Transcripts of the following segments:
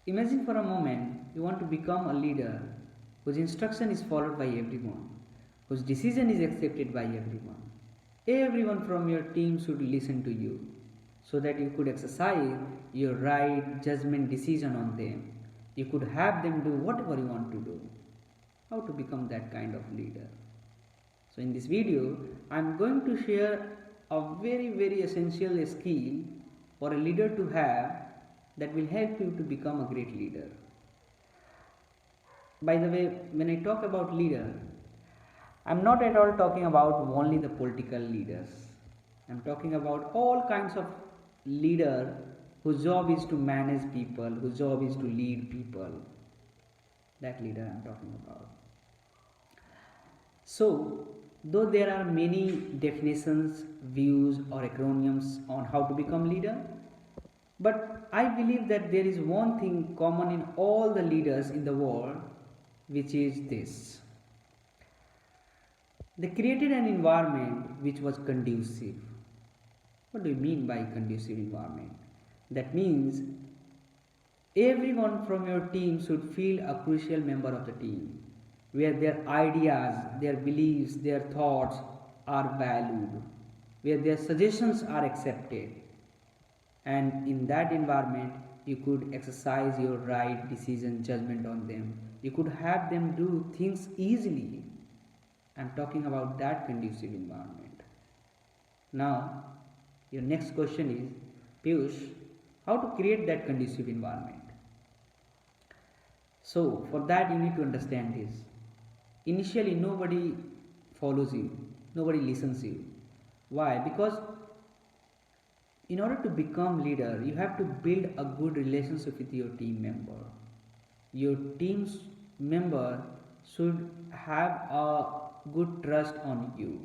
Imagine for a moment you want to become a leader whose instruction is followed by everyone, whose decision is accepted by everyone. Everyone from your team should listen to you so that you could exercise your right judgment decision on them. You could have them do whatever you want to do. How to become that kind of leader? So in this video, I am going to share a very essential skill for a leader to have that will help you to become a great leader. By the way, when I talk about leader, I am not at all talking about only the political leaders. I am talking about all kinds of leader whose job is to manage people, whose job is to lead people. That leader I am talking about. So, though there are many definitions, views or acronyms on how to become leader, but I believe that there is one thing common in all the leaders in the world, which is this. They created an environment which was conducive. What do you mean by conducive environment? That means everyone from your team should feel a crucial member of the team, where their ideas, their beliefs, their thoughts are valued, where their suggestions are accepted. And in that environment, you could exercise your right decision judgment on them. You could have them do things easily. I'm talking about that conducive environment. Now, your next question is, Piyush, how to create that conducive environment? So, for that you need to understand this. Initially, nobody follows you, nobody listens to you. Why? Because in order to become leader, you have to build a good relationship with your team member. Your team's member should have a good trust on you.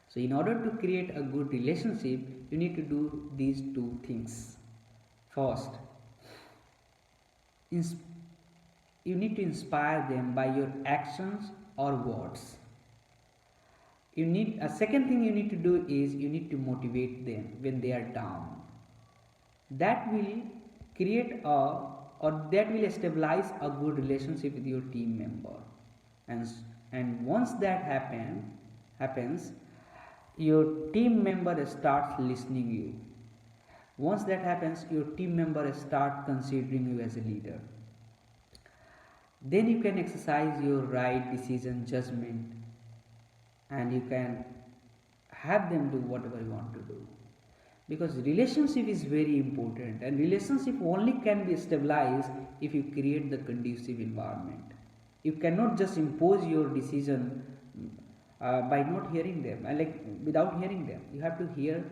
So in order to create a good relationship, you need to do these two things. First, you need to inspire them by your actions or words. A second thing you need to do is you need to motivate them when they are down. That will create that will stabilize a good relationship with your team member. And once that happens, your team member starts listening you. Once that happens, your team member start considering you as a leader. Then you can exercise your right decision judgment and you can have them do whatever you want to do. Because relationship is very important, and relationship only can be stabilized if you create the conducive environment. You cannot just impose your decision by not hearing them, without hearing them. You have to hear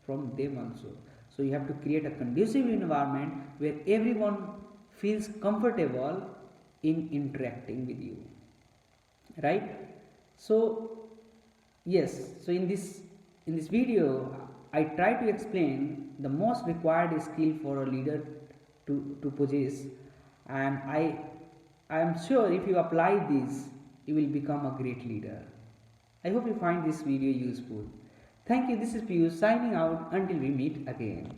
from them also. So you have to create a conducive environment where everyone feels comfortable in interacting with you, right? So yes, so in this video I try to explain the most required skill for a leader to possess, and I am sure if you apply this, you will become a great leader. I hope you find this video useful. Thank you. This is Piyush signing out until we meet again.